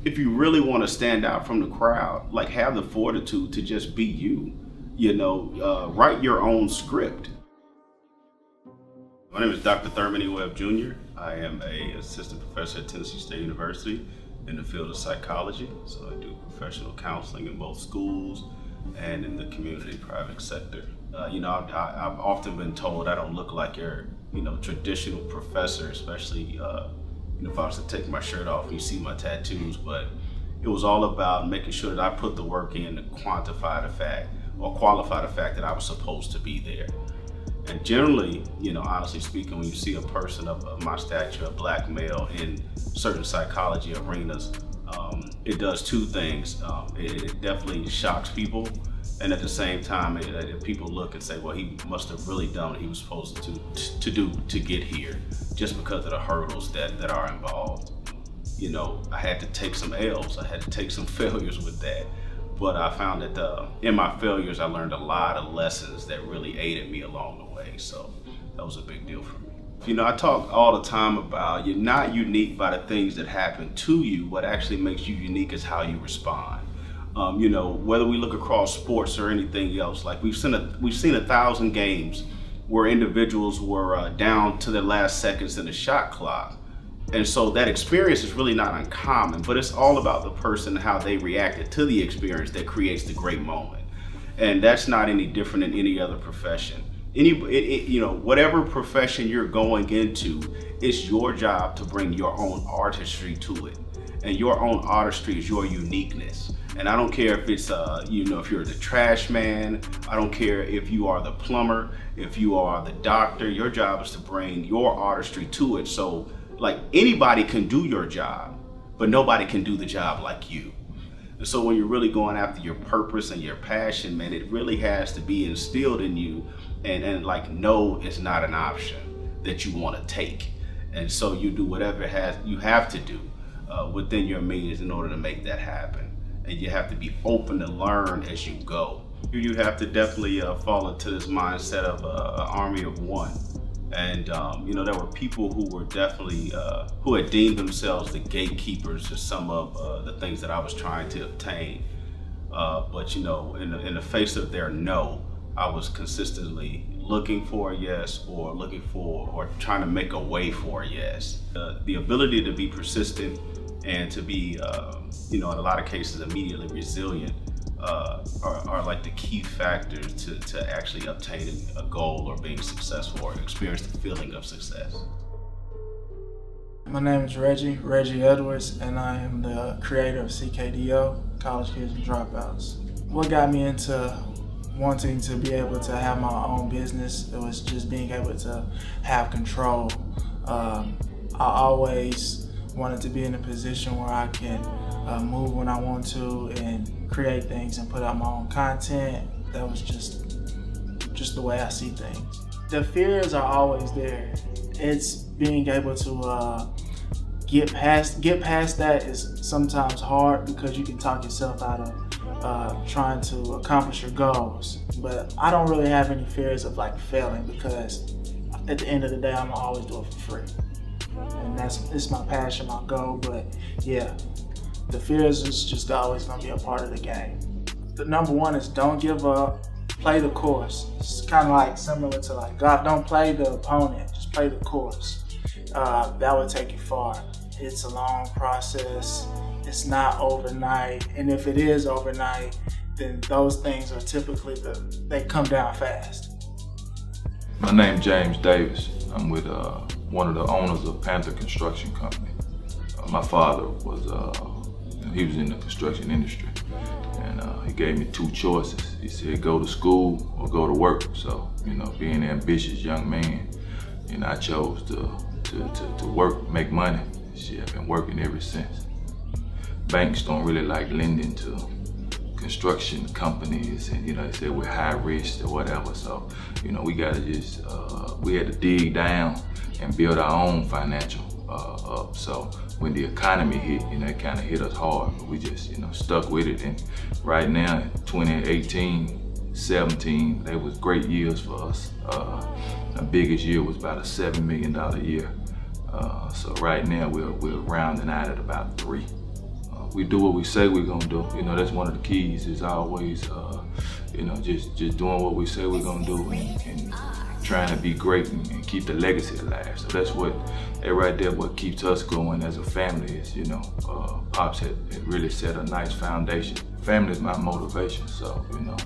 if you really want to stand out from the crowd, like have the fortitude to just be you, write your own script. My name is Dr. Thurman E. Webb Jr. I am an assistant professor at Tennessee State University in the field of psychology. So I do professional counseling in both schools and in the community private sector. I've often been told I don't look like your, traditional professor, especially if I was to take my shirt off and you see my tattoos, but it was all about making sure that I put the work in to quantify the fact or qualify the fact that I was supposed to be there. And generally, honestly speaking, when you see a person of my stature, a black male in certain psychology arenas, it does two things. It definitely shocks people, and at the same time, people look and say, well, he must have really done what he was supposed to do to get here, just because of the hurdles that are involved. I had to take some L's, I had to take some failures with that. But I found that in my failures, I learned a lot of lessons that really aided me along the way. So that was a big deal for me. I talk all the time about you're not unique by the things that happen to you. What actually makes you unique is how you respond. Whether we look across sports or anything else, like we've seen 1,000 games where individuals were down to their last seconds in the shot clock. And so that experience is really not uncommon, but it's all about the person, how they reacted to the experience that creates the great moment. And that's not any different in any other profession. Whatever profession you're going into, it's your job to bring your own artistry to it. And your own artistry is your uniqueness. And I don't care if it's, if you're the trash man, I don't care if you are the plumber, if you are the doctor, your job is to bring your artistry to it. So, like, anybody can do your job, but nobody can do the job like you. And so when you're really going after your purpose and your passion, man, it really has to be instilled in you, and like, no is not an option that you want to take. And so you do whatever you have to do within your means in order to make that happen. And you have to be open to learn as you go. You have to definitely fall into this mindset of an army of one. And there were people who were definitely who had deemed themselves the gatekeepers to some of the things that I was trying to obtain. But in the face of their no, I was consistently looking for a yes, or trying to make a way for a yes. The ability to be persistent and to be, in a lot of cases, immediately resilient are like the key factors to actually obtaining a goal or being successful or experience the feeling of success. My name is Reggie Edwards, and I am the creator of CK&DO, College Kids and Dropouts. What got me into wanting to be able to have my own business, it was just being able to have control. I always wanted to be in a position where I can move when I want to and create things and put out my own content. That was just the way I see things. The fears are always there. It's being able to get past that is sometimes hard, because you can talk yourself out of trying to accomplish your goals. But I don't really have any fears of like failing, because at the end of the day, I'm always do it for free. And it's my passion, my goal. But yeah, the fears is just always gonna be a part of the game. The number one is don't give up, play the course. It's kind of like similar to like God, don't play the opponent, just play the course. That would take you far. It's a long process, it's not overnight, and if it is overnight, then those things are typically they come down fast. My name's James Davis. I'm with one of the owners of Panther Construction Company. My father was he was in the construction industry, and he gave me two choices. He said, go to school or go to work. So, being an ambitious young man, I chose to work, make money. Shit, I've been working ever since. Banks don't really like lending to construction companies, and they say we're high risk or whatever. So, we gotta just we had to dig down and build our own financial up. So when the economy hit, it kind of hit us hard, but we just stuck with it. And right now, 2018, 17, they was great years for us. The biggest year was about a $7 million year. So right now we're rounding out at about 3. we do what we say we're gonna do. You know, that's one of the keys, is always, you know, just doing what we say we're gonna do, and trying to be great and keep the legacy alive. So that's what, right there, what keeps us going as a family is, you know, Pops had really set a nice foundation. Family is my motivation, so, you know,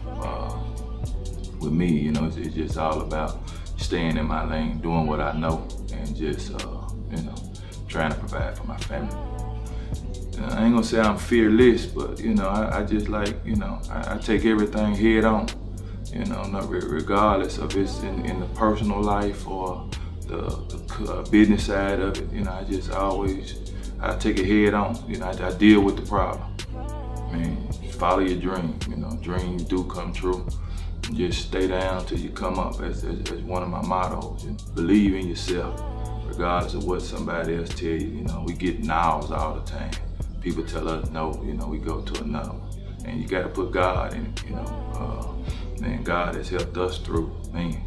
with me, you know, it's just all about staying in my lane, doing what I know, and just, you know, trying to provide for my family. I ain't gonna say I'm fearless, but, you know, I just like, you know, I take everything head on, you know, regardless of it's in the personal life or the business side of it. You know, I take it head on. You know, I deal with the problem. I mean, follow your dream. You know, dreams do come true. Just stay down till you come up. As one of my mottos. You know, believe in yourself, regardless of what somebody else tell you. You know, we get no's all the time. People tell us no, you know, we go to another one. And you gotta put God in it, you know. Man, God has helped us through. I mean,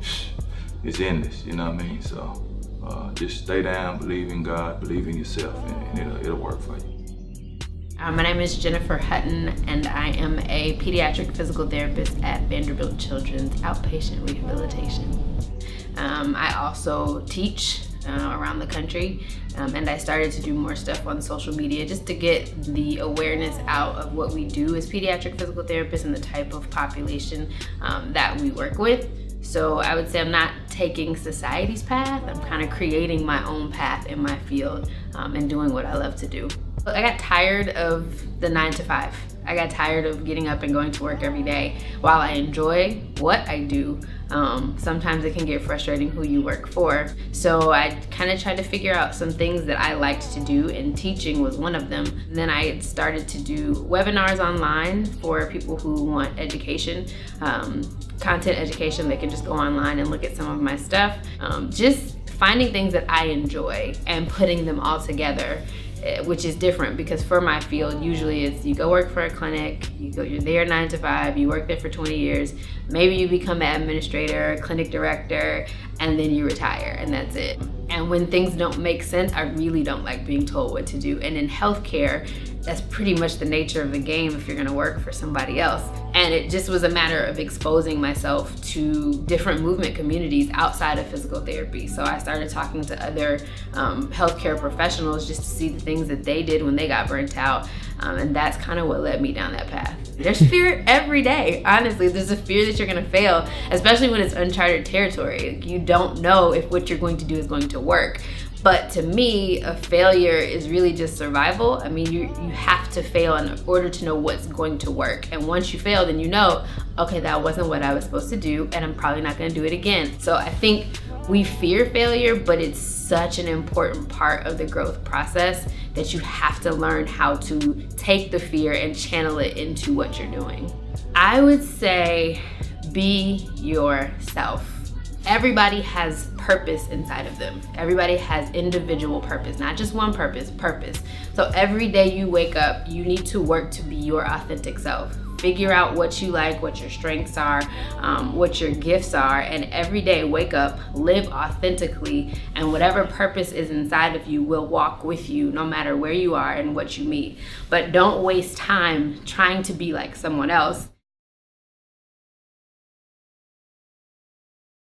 it's endless, you know what I mean? So just stay down, believe in God, believe in yourself, and it'll work for you. My name is Jennifer Hutton, and I am a pediatric physical therapist at Vanderbilt Children's Outpatient Rehabilitation. I also teach around the country, and I started to do more stuff on social media just to get the awareness out of what we do as pediatric physical therapists and the type of population that we work with. So I would say I'm not taking society's path, I'm kind of creating my own path in my field and doing what I love to do. I got tired of the 9 to 5. I got tired of getting up and going to work every day. While I enjoy what I do, sometimes it can get frustrating who you work for. So I kind of tried to figure out some things that I liked to do, and teaching was one of them. And then I started to do webinars online for people who want education, content education. They can just go online and look at some of my stuff. Just finding things that I enjoy and putting them all together, which is different because for my field, usually it's you go work for a clinic, you're there 9 to 5, you work there for 20 years, maybe you become an administrator, clinic director, and then you retire, and that's it. And when things don't make sense, I really don't like being told what to do. And in healthcare, that's pretty much the nature of the game if you're gonna work for somebody else. And it just was a matter of exposing myself to different movement communities outside of physical therapy. So I started talking to other healthcare professionals just to see the things that they did when they got burnt out. And that's kind of what led me down that path. There's fear every day, honestly. There's a fear that you're gonna fail, especially when it's uncharted territory. You don't know if what you're going to do is going to work. But to me, a failure is really just survival. I mean, you have to fail in order to know what's going to work. And once you fail, then you know, okay, that wasn't what I was supposed to do, and I'm probably not gonna do it again. So I think we fear failure, but it's such an important part of the growth process that you have to learn how to take the fear and channel it into what you're doing. I would say be yourself. Everybody has purpose inside of them. Everybody has individual purpose, not just one purpose. So every day you wake up, you need to work to be your authentic self. Figure out what you like, what your strengths are, what your gifts are, and every day wake up, live authentically, and whatever purpose is inside of you will walk with you no matter where you are and what you meet. But don't waste time trying to be like someone else.